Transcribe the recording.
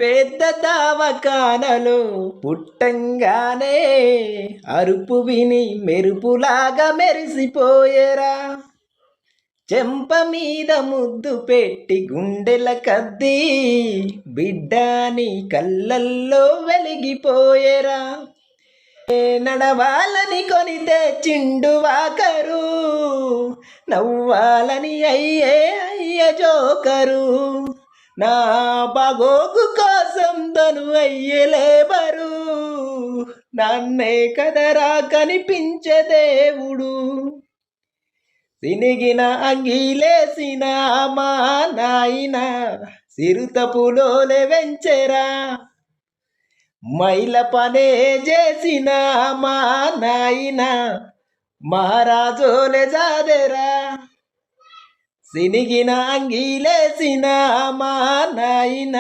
పెద్ద దవాఖానలో పుట్టంగానే అరుపు విని మెరుపులాగా మెరిసిపోయేరా. చెంప మీద ముద్దు పెట్టి గుండెల కద్ది బిడ్డాని కళ్ళల్లో వెలిగిపోయేరా. నడవాలని కొని తెచ్చిండు వాకరు, నవ్వాలని అయ్యే జోకరు. నా బాగోగు కోసం తను అయ్యలేబరు, నన్నే కదరా కనిపించే దేవుడు. సినిగిన అంగీలేసిన మా నాయన సిరుతపులోలే వెంచెరా. మైల పనే చేసిన మా నాయన మహారాజోలే జాదెరా. సినిగిన అంగీలేసిన మా నాయన